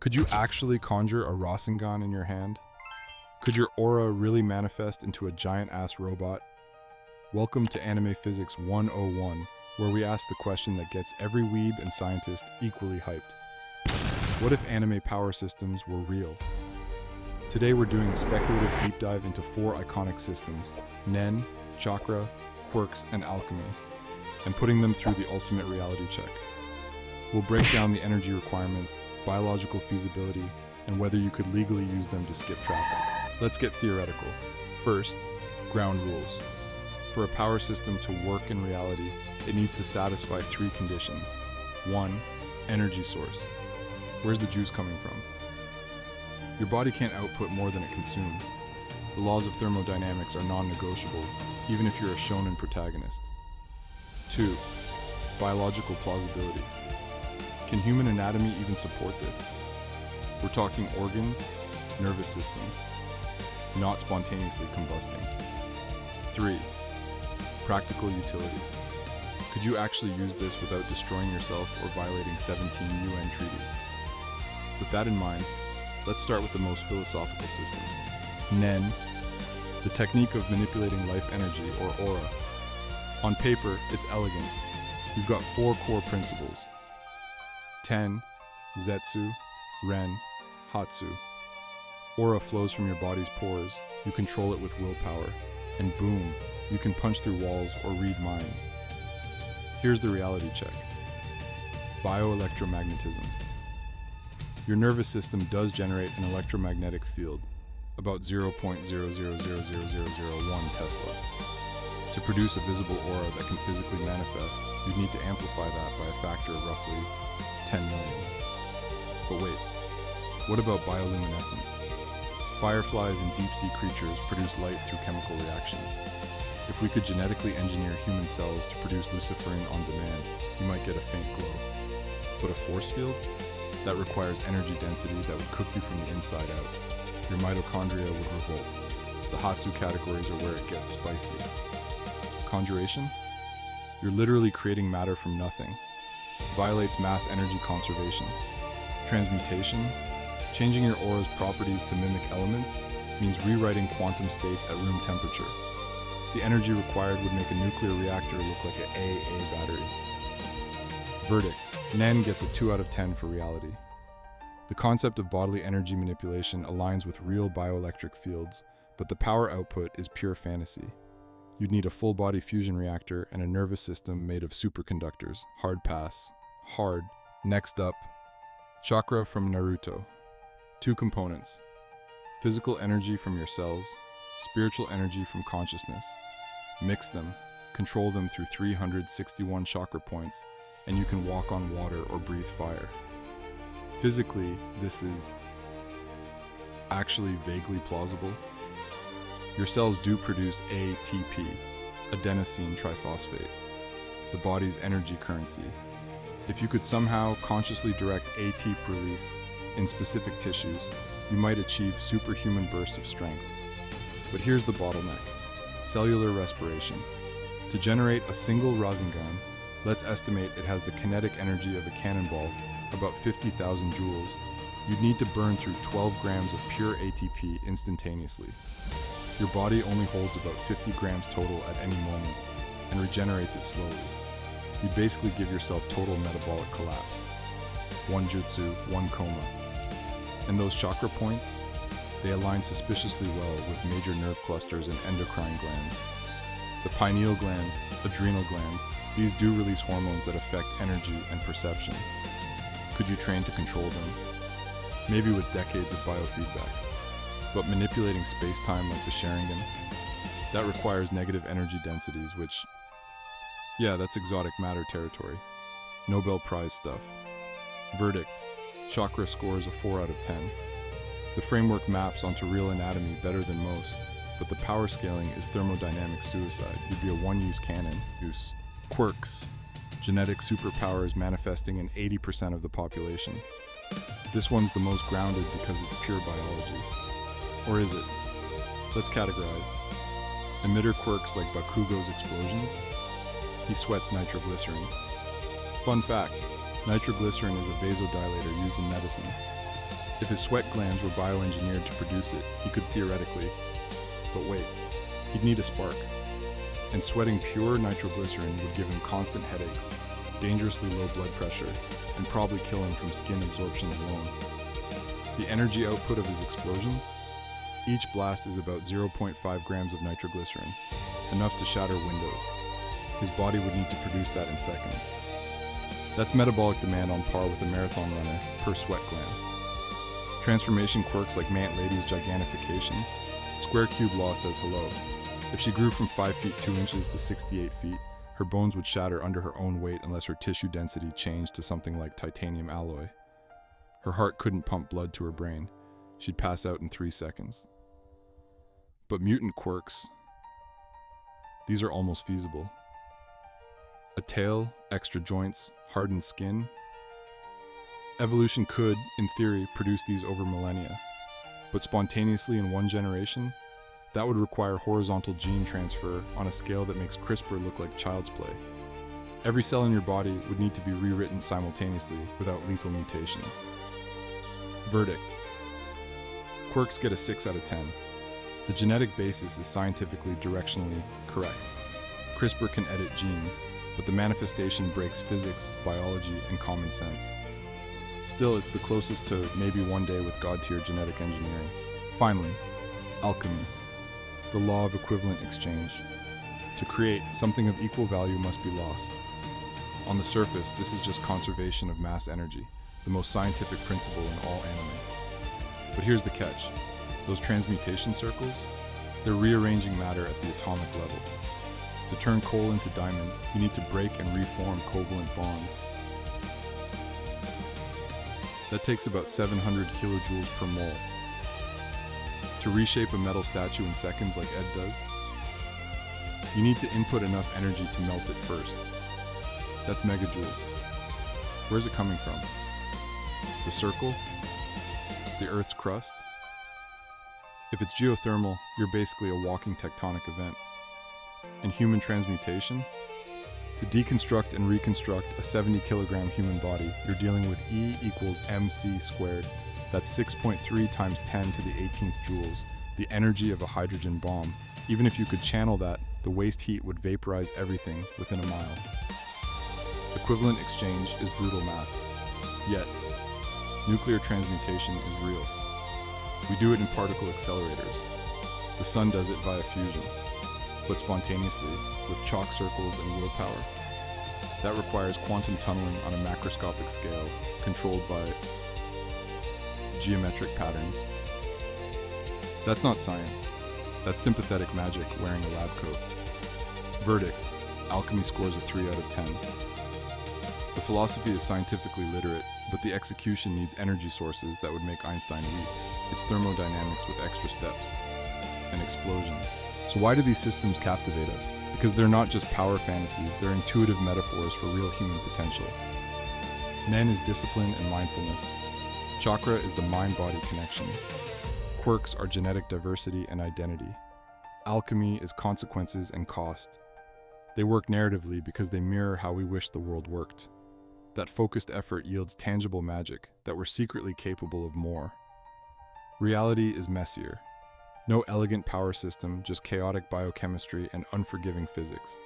Could you actually conjure a Rasengan in your hand? Could your aura really manifest into a giant-ass robot? Welcome to Anime Physics 101, where we ask the question that gets every weeb and scientist equally hyped. What if anime power systems were real? Today we're doing a speculative deep dive into 4 iconic systems, Nen, Chakra, Quirks, and Alchemy, and putting them through the ultimate reality check. We'll break down the energy requirements, biological feasibility, and whether you could legally use them to skip traffic. Let's get theoretical. First, ground rules. For a power system to work in reality, it needs to satisfy 3 conditions. 1, energy source. Where's the juice coming from? Your body can't output more than it consumes. The laws of thermodynamics are non-negotiable, even if you're a shonen protagonist. 2, biological plausibility. Can human anatomy even support this? We're talking organs, nervous systems, not spontaneously combusting. 3, practical utility. Could you actually use this without destroying yourself or violating 17 UN treaties? With that in mind, let's start with the most philosophical system, Nen, the technique of manipulating life energy, or aura. On paper, it's elegant. You've got 4 core principles: Ten, Zetsu, Ren, Hatsu. Aura flows from your body's pores, you control it with willpower, and boom, you can punch through walls or read minds. Here's the reality check. Bioelectromagnetism. Your nervous system does generate an electromagnetic field, about 0.000001 Tesla. To produce a visible aura that can physically manifest, you'd need to amplify that by a factor of roughly 10 million. But wait, what about bioluminescence? Fireflies and deep-sea creatures produce light through chemical reactions. If we could genetically engineer human cells to produce luciferin on demand, you might get a faint glow. But a force field? That requires energy density that would cook you from the inside out. Your mitochondria would revolt. The Hatsu categories are where it gets spicy. Conjuration? You're literally creating matter from nothing. Violates mass energy conservation. Transmutation? Changing your aura's properties to mimic elements means rewriting quantum states at room temperature. The energy required would make a nuclear reactor look like an AA battery. Verdict: Nen gets a 2 out of 10 for reality. The concept of bodily energy manipulation aligns with real bioelectric fields, but the power output is pure fantasy. You'd need a full-body fusion reactor and a nervous system made of superconductors. Hard pass. Hard. Next up, Chakra from Naruto. 2 components: physical energy from your cells, spiritual energy from consciousness. Mix them, control them through 361 chakra points, and you can walk on water or breathe fire. Physically, this is actually vaguely plausible. Your cells do produce ATP, adenosine triphosphate, the body's energy currency. If you could somehow consciously direct ATP release in specific tissues, you might achieve superhuman bursts of strength. But here's the bottleneck: cellular respiration. To generate a single Rasengan, let's estimate it has the kinetic energy of a cannonball, about 50,000 joules. You'd need to burn through 12 grams of pure ATP instantaneously. Your body only holds about 50 grams total at any moment, and regenerates it slowly. You'd basically give yourself total metabolic collapse. 1 jutsu, 1 coma. And those chakra points? They align suspiciously well with major nerve clusters and endocrine glands. The pineal gland, adrenal glands, these do release hormones that affect energy and perception. Could you train to control them? Maybe with decades of biofeedback. But manipulating space-time like the Rasengan, that requires negative energy densities, which, yeah, that's exotic matter territory. Nobel Prize stuff. Verdict: Chakra scores a 4 out of 10. The framework maps onto real anatomy better than most, but the power scaling is thermodynamic suicide. You'd be a one-use cannon. Use. Quirks. Genetic superpowers manifesting in 80% of the population. This one's the most grounded because it's pure biology. Or is it? Let's categorize. Emitter quirks like Bakugo's explosions. He sweats nitroglycerin. Fun fact: nitroglycerin is a vasodilator used in medicine. If his sweat glands were bioengineered to produce it, he could theoretically. But wait, he'd need a spark. And sweating pure nitroglycerin would give him constant headaches, dangerously low blood pressure, and probably kill him from skin absorption alone. The energy output of his explosions? Each blast is about 0.5 grams of nitroglycerin, enough to shatter windows. His body would need to produce that in seconds. That's metabolic demand on par with a marathon runner per sweat gland. Transformation quirks like Mant Lady's gigantification. Square cube law says hello. If she grew from 5 feet 2 inches to 68 feet, her bones would shatter under her own weight unless her tissue density changed to something like titanium alloy. Her heart couldn't pump blood to her brain. She'd pass out in 3 seconds. But mutant quirks, these are almost feasible. A tail, extra joints, hardened skin. Evolution could, in theory, produce these over millennia. But spontaneously in one generation, that would require horizontal gene transfer on a scale that makes CRISPR look like child's play. Every cell in your body would need to be rewritten simultaneously without lethal mutations. Verdict. Quirks get a 6 out of 10. The genetic basis is scientifically directionally correct. CRISPR can edit genes, but the manifestation breaks physics, biology, and common sense. Still, it's the closest to maybe one day with God-tier genetic engineering. Finally, alchemy. The law of equivalent exchange. To create, something of equal value must be lost. On the surface, this is just conservation of mass energy, the most scientific principle in all anime. But here's the catch. Those transmutation circles, they're rearranging matter at the atomic level. To turn coal into diamond, you need to break and reform covalent bonds. That takes about 700 kilojoules per mole. To reshape a metal statue in seconds like Ed does, you need to input enough energy to melt it first. That's megajoules. Where's it coming from? The circle? The Earth's crust? If it's geothermal, you're basically a walking tectonic event. And human transmutation? To deconstruct and reconstruct a 70-kilogram human body, you're dealing with E equals mc squared. That's 6.3 times 10 to the 18th joules, the energy of a hydrogen bomb. Even if you could channel that, the waste heat would vaporize everything within a mile. Equivalent exchange is brutal math. Yet, nuclear transmutation is real. We do it in particle accelerators. The sun does it via fusion, but spontaneously, with chalk circles and willpower. That requires quantum tunneling on a macroscopic scale, controlled by geometric patterns. That's not science. That's sympathetic magic wearing a lab coat. Verdict. Alchemy scores a 3 out of 10. The philosophy is scientifically literate, but the execution needs energy sources that would make Einstein weak. It's thermodynamics with extra steps. An explosion. So why do these systems captivate us? Because they're not just power fantasies, they're intuitive metaphors for real human potential. Nen is discipline and mindfulness. Chakra is the mind-body connection. Quirks are genetic diversity and identity. Alchemy is consequences and cost. They work narratively because they mirror how we wish the world worked. That focused effort yields tangible magic that we're secretly capable of more. Reality is messier. No elegant power system, just chaotic biochemistry and unforgiving physics.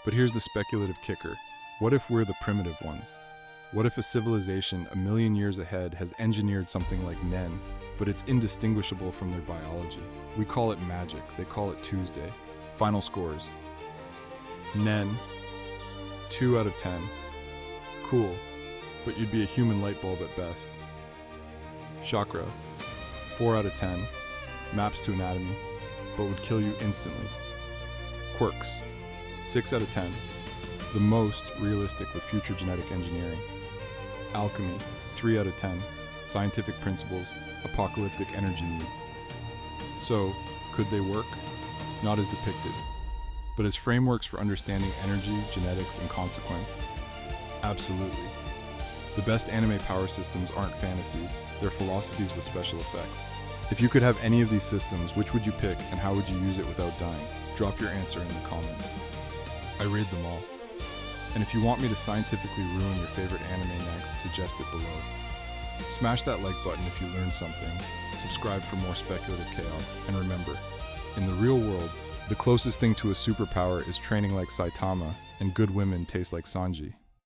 But here's the speculative kicker. What if we're the primitive ones? What if a civilization a million years ahead has engineered something like Nen, but it's indistinguishable from their biology? We call it magic, they call it Tuesday. Final scores. Nen, 2 out of 10. Cool, but you'd be a human light bulb at best. Chakra, 4 out of 10. Maps to anatomy, but would kill you instantly. Quirks, 6 out of 10. The most realistic with future genetic engineering. Alchemy, 3 out of 10. Scientific principles, apocalyptic energy needs. So, could they work? Not as depicted, but as frameworks for understanding energy, genetics, and consequence. Absolutely. The best anime power systems aren't fantasies, they're philosophies with special effects. If you could have any of these systems, which would you pick and how would you use it without dying? Drop your answer in the comments. I raid them all. And if you want me to scientifically ruin your favorite anime next, suggest it below. Smash that like button if you learned something, subscribe for more speculative chaos, and remember, in the real world, the closest thing to a superpower is training like Saitama, and good women taste like Sanji.